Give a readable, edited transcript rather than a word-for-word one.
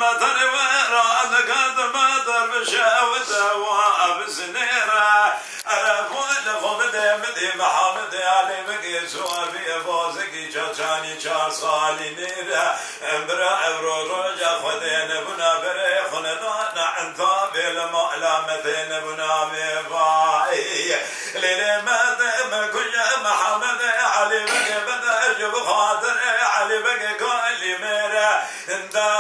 متن ورا لقد ما دربشه ودوا بسنيره مدی محمد علی مگی سوابی بازگی چاچانی 4 سالی نیره امبرا ابرو روژا خودی نبونا بره خندان انتا بیل معلامتی نبونا میبایی لیلی مکوش محمد علی مگی بدرج بخاطر علی مگی کلی میره انتا